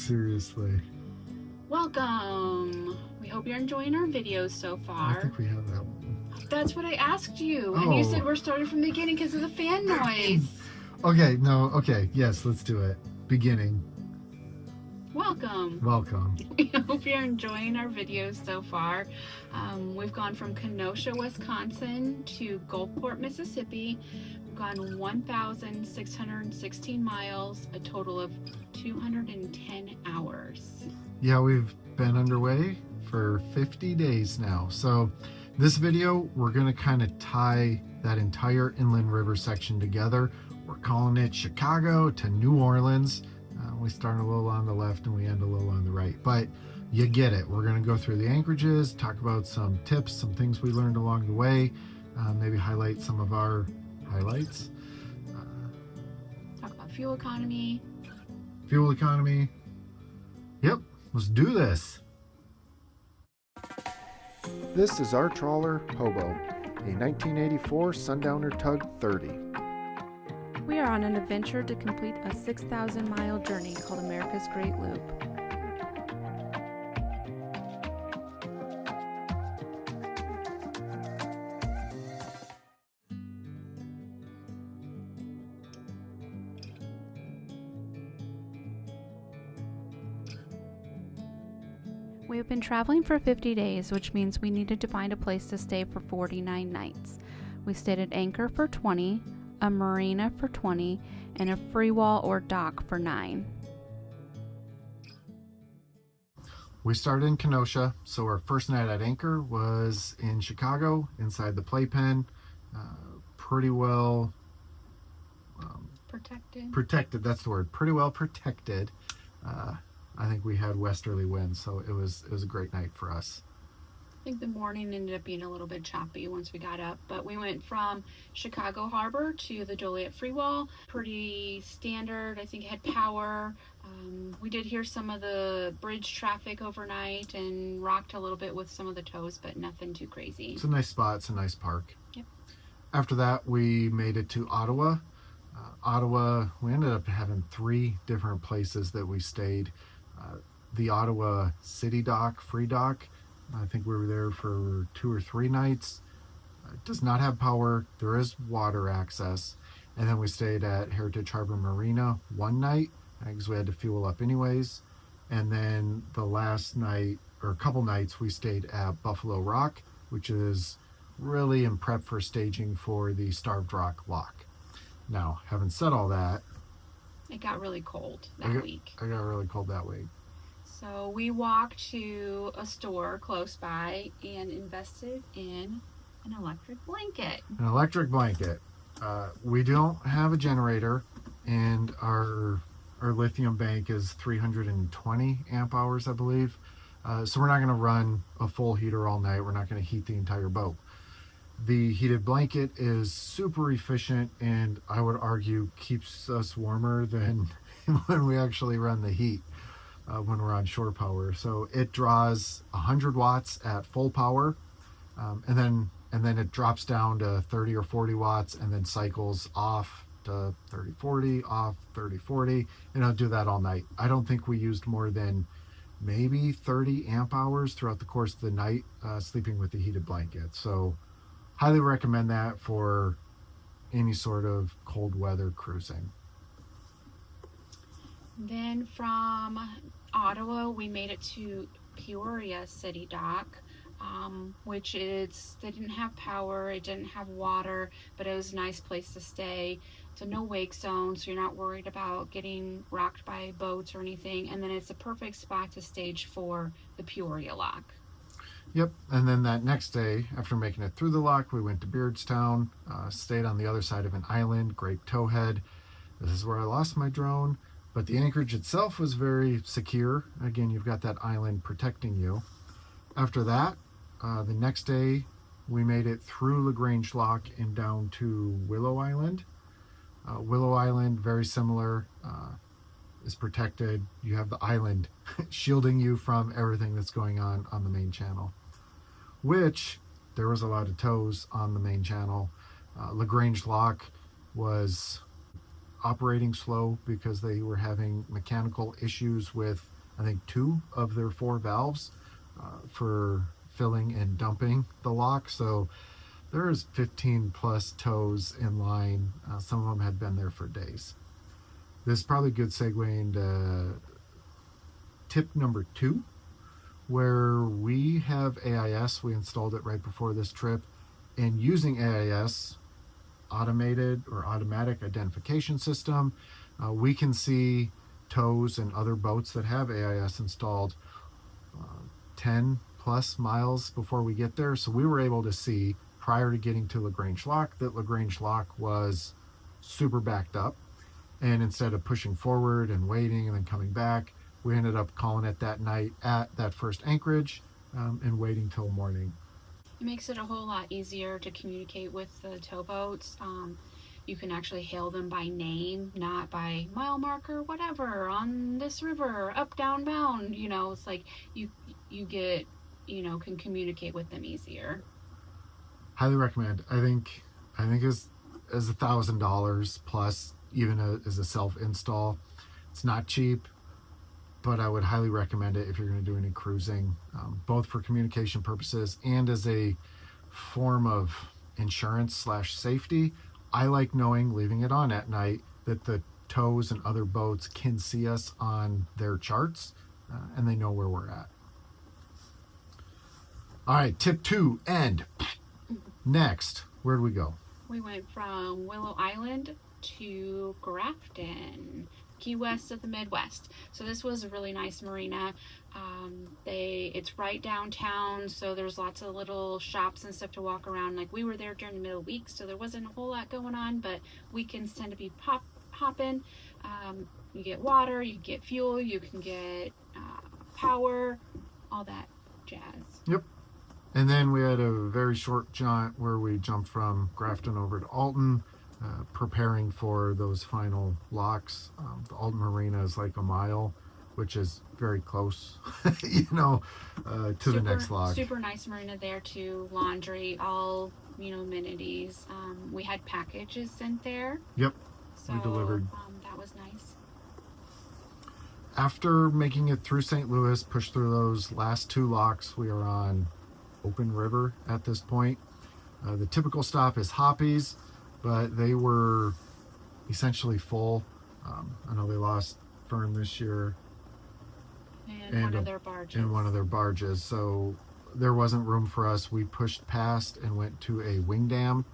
Seriously. Welcome. We hope you're enjoying our videos so far. I think we have that one. That's what I asked you. And you said we're starting from the beginning because of the fan noise. Okay, yes, let's do it. Beginning. Welcome. We hope you're enjoying our videos so far. We've gone from Kenosha, Wisconsin to Gulfport, Mississippi. We've gone 1,616 miles, a total of 210 hours. Yeah, we've been underway for 50 days now. So this video, we're going to kind of tie that entire inland river section together. We're calling it Chicago to New Orleans. We start a little on the left and we end a little on the right, but you get it. We're going to go through the anchorages, talk about some tips, some things we learned along the way, maybe highlight some of our highlights. Talk about fuel economy. Yep, let's do this. This is our trawler, Hobo, a 1984 Sundowner Tug 30. We are on an adventure to complete a 6,000-mile journey called America's Great Loop. We have been traveling for 50 days, which means we needed to find a place to stay for 49 nights. We stayed at Anchor for 20, a marina for 20, and a free wall or dock for 9. We started in Kenosha, so our first night at Anchor was in Chicago, inside the playpen, pretty well protected. That's the word. Pretty well protected. I think we had westerly winds, so it was a great night for us. I think the morning ended up being a little bit choppy once we got up, but we went from Chicago Harbor to the Joliet Freewall. Pretty standard. I think it had power. We did hear some of the bridge traffic overnight and rocked a little bit with some of the tows, but nothing too crazy. It's a nice spot. It's a nice park. Yep. After that, we made it to Ottawa. Ottawa, we ended up having 3 different places that we stayed. The Ottawa City Dock, Free Dock, I think we were there for 2 or 3 nights. It does not have power. There is water access. And then we stayed at Heritage Harbor Marina 1 night because we had to fuel up anyways. And then the last night, or a couple nights, we stayed at Buffalo Rock, which is really in prep for staging for the Starved Rock lock. Now, having said all that, it got really cold that week. I got really cold that week. So we walked to a store close by and invested in an electric blanket. We don't have a generator, and our lithium bank is 320 amp hours, I believe. So we're not going to run a full heater all night. We're not going to heat the entire boat. The heated blanket is super efficient, and I would argue keeps us warmer than when we actually run the heat. When we're on shore power. So it draws 100 watts at full power, and then it drops down to 30 or 40 watts and then cycles off to 30-40, off 30-40, and I'll do that all night. I don't think we used more than maybe 30 amp hours throughout the course of the night sleeping with the heated blanket. So highly recommend that for any sort of cold weather cruising. Then from Ottawa, we made it to Peoria City Dock, which they didn't have power, it didn't have water, but it was a nice place to stay. It's a no wake zone, so you're not worried about getting rocked by boats or anything. And then it's a perfect spot to stage for the Peoria lock. Yep, and then that next day, after making it through the lock, we went to Beardstown, stayed on the other side of an island, Grape Towhead. This is where I lost my drone. But the anchorage itself was very secure. Again, you've got that island protecting you. After that, the next day, we made it through LaGrange Lock and down to Willow Island. Willow Island, very similar, is protected. You have the island shielding you from everything that's going on the main channel, which there was a lot of tows on the main channel. LaGrange Lock was operating slow because they were having mechanical issues with I think 2 of their 4 valves for filling and dumping the lock. So there's 15 plus tows in line. Some of them had been there for days. This is probably a good segue into tip number 2, where we have AIS. We installed it right before this trip, and using AIS, automated or automatic identification system, we can see tows and other boats that have AIS installed 10 plus miles before we get there. So we were able to see prior to getting to LaGrange Lock that LaGrange Lock was super backed up. And instead of pushing forward and waiting and then coming back, we ended up calling it that night at that first anchorage and waiting till morning. It makes it a whole lot easier to communicate with the towboats. You can actually hail them by name, not by mile marker, whatever, on this river, up, down, bound. You know, it's like you get, can communicate with them easier. Highly recommend. I think as $1,000 plus, even as a self install, it's not cheap, but I would highly recommend it if you're going to do any cruising, both for communication purposes and as a form of insurance / safety. I like knowing, leaving it on at night, that the tows and other boats can see us on their charts and they know where we're at. All right, tip 2, end. Next, where'd we go? We went from Willow Island to Grafton, Key West of the Midwest. So this was a really nice marina. It's right downtown, so there's lots of little shops and stuff to walk around. Like, we were there during the middle of the week, so there wasn't a whole lot going on, but weekends tend to be hopping. You get water, you can get fuel, you can get power, all that jazz. Yep. And then we had a very short jaunt where we jumped from Grafton over to Alton, preparing for those final locks. The Alton Marina is like a mile, which is very close, to the next lock. Super nice marina there too. Laundry, all, amenities. We had packages sent there. Yep, so, we delivered. That was nice. After making it through St. Louis, pushed through those last 2 locks, we are on open river at this point. The typical stop is Hoppy's, but they were essentially full. I know they lost Fern this year and one of their barges. And one of their barges, so there wasn't room for us. We pushed past and went to a wing dam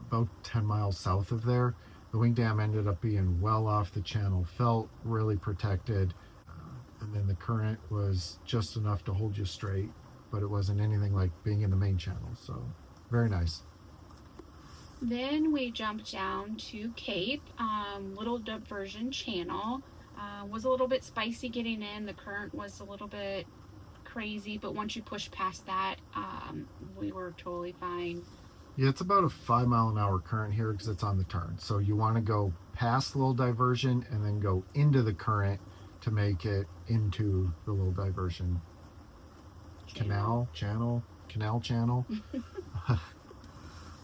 about 10 miles south of there. The wing dam ended up being well off the channel, felt really protected, and then the current was just enough to hold you straight, but it wasn't anything like being in the main channel. So very nice. Then we jumped down to Cape, little diversion channel. Was a little bit spicy getting in. The current was a little bit crazy, but once you push past that, we were totally fine. Yeah, it's about a 5 mile an hour current here because it's on the turn. So you want to go past the little diversion and then go into the current to make it into the little diversion canal channel.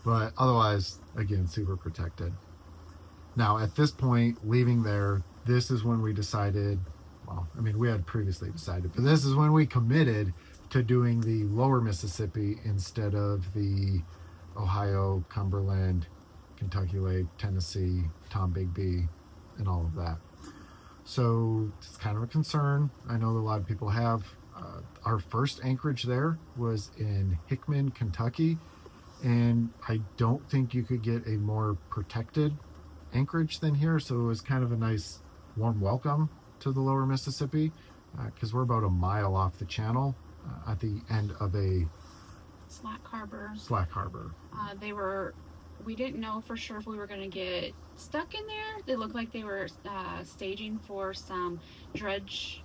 But otherwise, again, super protected. Now, at this point, leaving there, this is when we decided, we had previously decided, but this is when we committed to doing the lower Mississippi instead of the Ohio, Cumberland, Kentucky Lake, Tennessee, Tombigbee, and all of that. So it's kind of a concern. I know that a lot of people have. Our first anchorage there was in Hickman, Kentucky, and I don't think you could get a more protected anchorage than here. So it was kind of a nice warm welcome to the lower Mississippi, because we're about a mile off the channel at the end of a Slack Harbor. We didn't know for sure if we were going to get stuck in there. They looked like they were staging for some dredge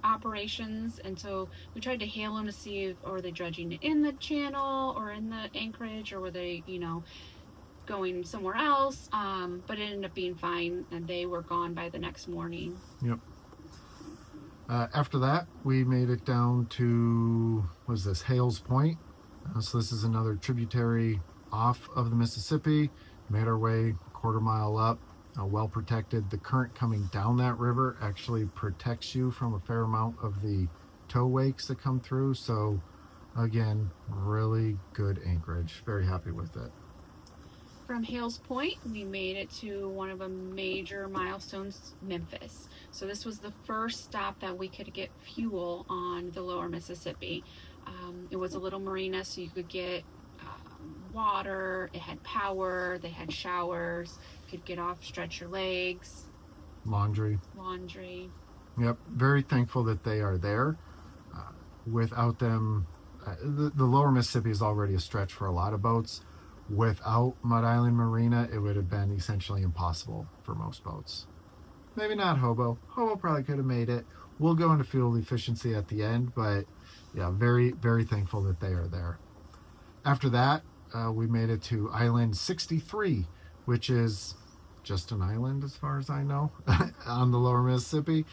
operations, and so we tried to hail them to see if were they dredging in the channel or in the anchorage, or were they going somewhere else, but it ended up being fine, and they were gone by the next morning. Yep. After that, we made it down to, Hales Point. So this is another tributary off of the Mississippi. Made our way a quarter mile up. well protected. The current coming down that river actually protects you from a fair amount of the tow wakes that come through. So again, really good anchorage. Very happy with it. From Hales Point, we made it to one of the major milestones, Memphis. So this was the first stop that we could get fuel on the lower Mississippi. It was a little marina, so you could get water, it had power, they had showers, you could get off, stretch your legs. Laundry. Yep, very thankful that they are there. Without them, the lower Mississippi is already a stretch for a lot of boats. Without Mud Island Marina, it would have been essentially impossible for most boats. Maybe not Hobo. Hobo probably could have made it. We'll go into fuel efficiency at the end, but yeah, very, very thankful that they are there. After that, we made it to Island 63, which is just an island as far as I know on the lower Mississippi.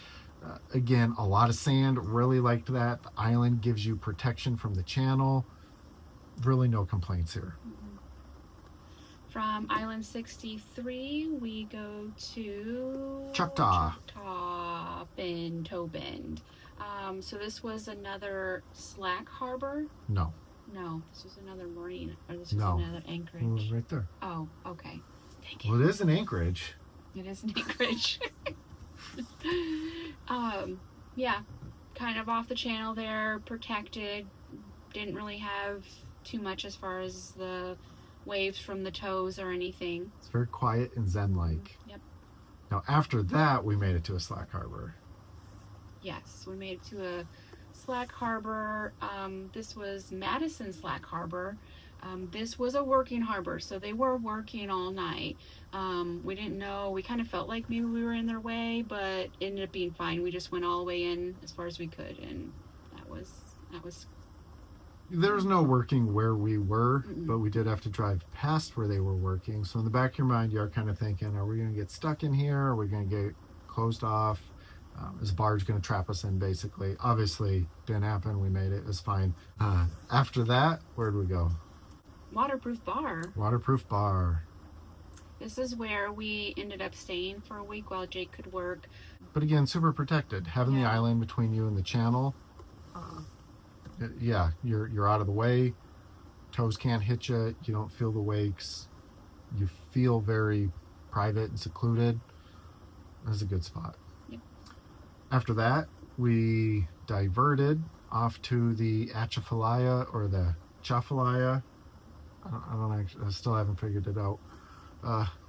Again, a lot of sand. Really liked that. The island gives you protection from the channel. Really no complaints here. From Island 63, we go to Choctaw and Toe Bend. So this was another slack harbor. No, this was another marina, or this was another anchorage. Right there. Oh, okay. Thank you. Well, it is an anchorage. It is an anchorage. Yeah, kind of off the channel there, protected. Didn't really have too much as far as the waves from the tows or anything. It's very quiet and zen-like. Yep. Now, after that, we made it to a slack harbor. Yes, we made it to a slack harbor. This was Madison Slack Harbor. This was a working harbor, so they were working all night. We didn't know, we kind of felt like maybe we were in their way, but ended up being fine. We just went all the way in as far as we could, and that was There was no working where we were, but we did have to drive past where they were working. So in the back of your mind, you're kind of thinking, are we going to get stuck in here? Are we going to get closed off? Is a barge going to trap us in, basically? Obviously, didn't happen. We made it. It was fine. After that, where did we go? Waterproof Bar. Waterproof Bar. This is where we ended up staying for a week while Jake could work. But again, super protected. Having the island between you and the channel. Yeah, you're out of the way. Toes can't hit you. You don't feel the wakes. You feel very private and secluded. That's a good spot. Yep. After that, we diverted off to the Atchafalaya or the Chafalaya. I still haven't figured it out.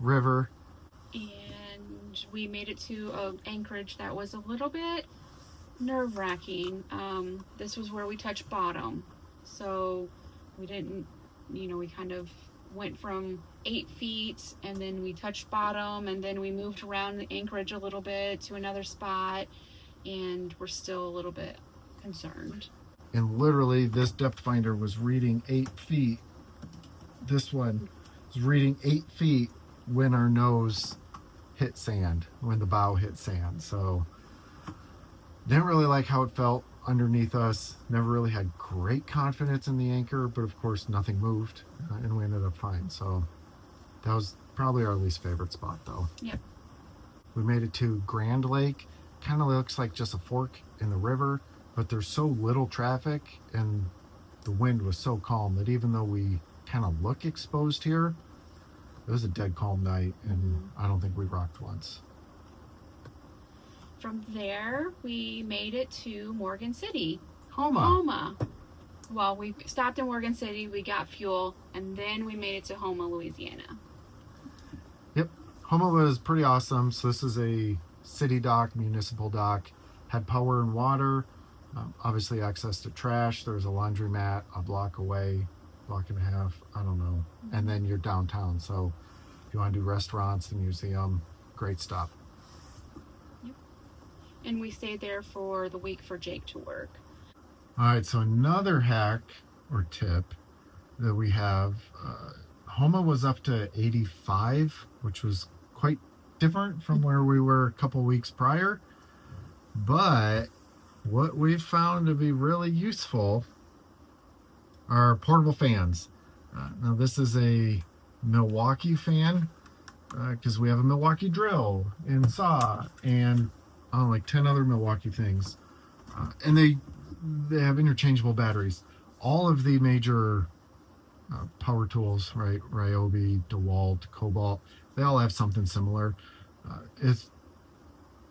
River. And we made it to an anchorage that was a little bit nerve-wracking. This was where we touched bottom. So we didn't, we kind of went from 8 feet and then we touched bottom and then we moved around the anchorage a little bit to another spot, and we're still a little bit concerned. And literally this depth finder was reading 8 feet. This one was reading 8 feet when our nose hit sand, when the bow hit sand. So didn't really like how it felt underneath us. Never really had great confidence in the anchor, but of course nothing moved, and we ended up fine. So that was probably our least favorite spot, though. Yep. We made it to Grand Lake. Kind of looks like just a fork in the river, but there's so little traffic and the wind was so calm that even though we kind of look exposed here, it was a dead calm night, and I don't think we rocked once. From there, we made it to Morgan City. Homa. Well, we stopped in Morgan City, we got fuel, and then we made it to Homa, Louisiana. Yep. Homa was pretty awesome. So this is a city dock, municipal dock. Had power and water. Obviously access to trash. There was a laundromat a block away, block and a half, I don't know. And then you're downtown. So if you want to do restaurants, the museum, great stop. Yep. And we stayed there for the week for Jake to work. All right, so another hack or tip that we have, Homa was up to 85, which was quite different from where we were a couple weeks prior. But what we found to be really useful are portable fans. Now this is a Milwaukee fan. because we have a Milwaukee drill and saw and like 10 other Milwaukee things. And they have interchangeable batteries. All of the major power tools, right? Ryobi, DeWalt, Cobalt, they all have something similar. If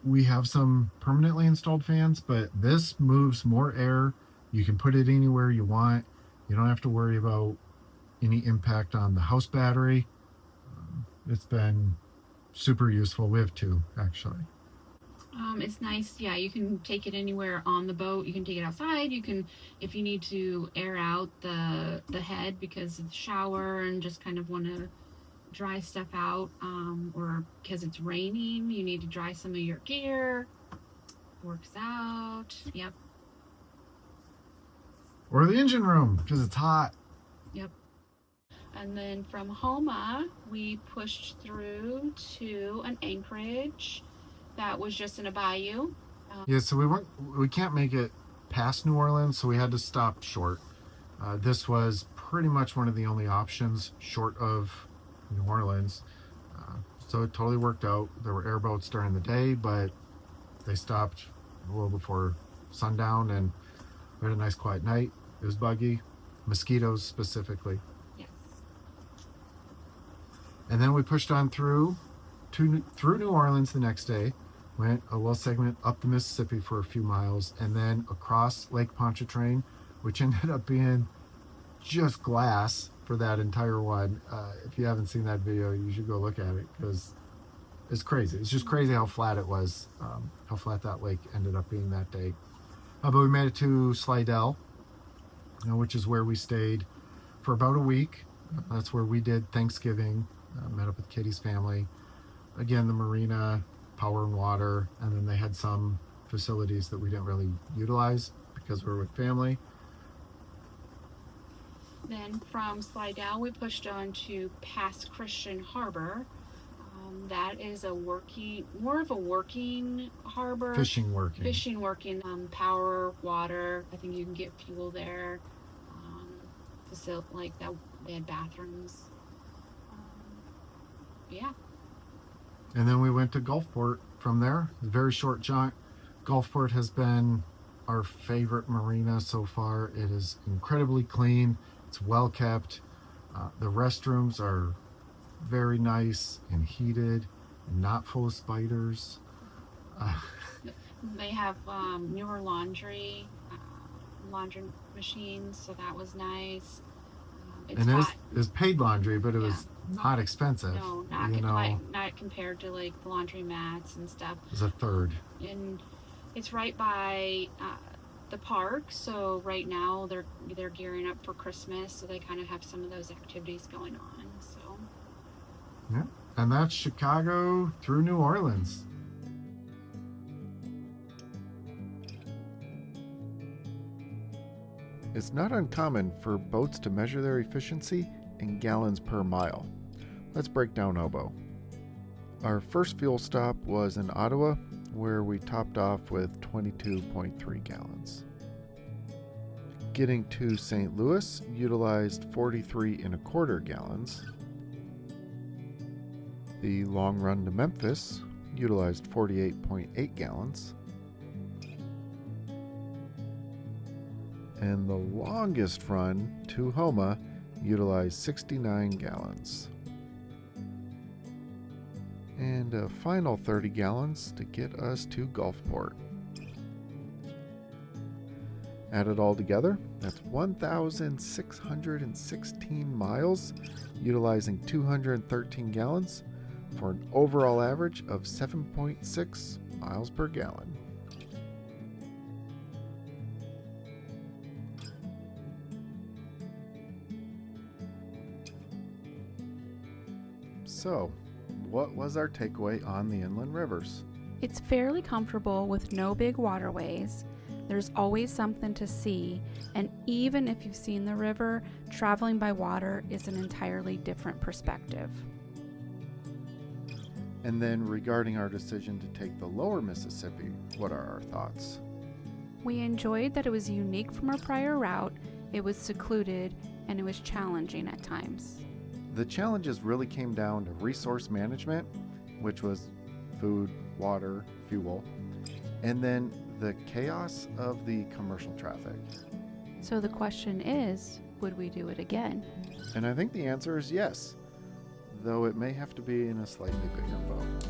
we have some permanently installed fans, but this moves more air. You can put it anywhere you want. You don't have to worry about any impact on the house battery. It's been super useful. We have two, actually. It's nice. Yeah, you can take it anywhere on the boat. You can take it outside. You can, if you need to air out the head because of the shower and just kind of want to dry stuff out, or because it's raining, you need to dry some of your gear. Works out. Yep. Or the engine room because it's hot. Yep. And then from Homa, we pushed through to an anchorage that was just in a bayou. Yeah, so we can't make it past New Orleans, so we had to stop short. This was pretty much one of the only options short of New Orleans. So it totally worked out. There were airboats during the day, but they stopped a little before sundown, and we had a nice quiet night. It was buggy, mosquitoes specifically. Yes. And then we pushed on through New Orleans the next day, went a little segment up the Mississippi for a few miles, and then across Lake Pontchartrain, which ended up being just glass for that entire one. If you haven't seen that video, you should go look at it because it's crazy. It's just crazy how flat it was, how flat that lake ended up being that day. But we made it to Slidell, which is where we stayed for about a week. That's where we did Thanksgiving, met up with Kitty's family. Again, the marina, power and water, and then they had some facilities that we didn't really utilize because we were with family. Then from Slidell, we pushed on to Pass Christian Harbor. That is more of a working harbor. Fishing working. Power, water. I think you can get fuel there. Like that, they had bathrooms. Yeah. And then we went to Gulfport from there. A very short jaunt. Gulfport has been our favorite marina so far. It is incredibly clean. It's well kept. The restrooms are very nice and heated and not full of spiders. They have newer laundry machines, so that was nice. And it was paid laundry, but it was not expensive. No, not compared to like the laundry mats and stuff. It was a third. And it's right by the park, so right now they're gearing up for Christmas, so they kind of have some of those activities going on. So yeah, and that's Chicago through New Orleans. It's not uncommon for boats to measure their efficiency in gallons per mile. Let's break down Obo. Our first fuel stop was in Ottawa, where we topped off with 22.3 gallons. Getting to St. Louis utilized 43.25 gallons. The long run to Memphis utilized 48.8 gallons. And the longest run to Homa utilized 69 gallons. And a final 30 gallons to get us to Gulfport. Add it all together, that's 1,616 miles, utilizing 213 gallons, for an overall average of 7.6 miles per gallon. So, what was our takeaway on the inland rivers? It's fairly comfortable with no big waterways. There's always something to see, and even if you've seen the river, traveling by water is an entirely different perspective. And then regarding our decision to take the lower Mississippi, what are our thoughts? We enjoyed that it was unique from our prior route, it was secluded, and it was challenging at times. The challenges really came down to resource management, which was food, water, fuel, and then the chaos of the commercial traffic. So the question is, would we do it again? And I think the answer is yes, though it may have to be in a slightly bigger boat.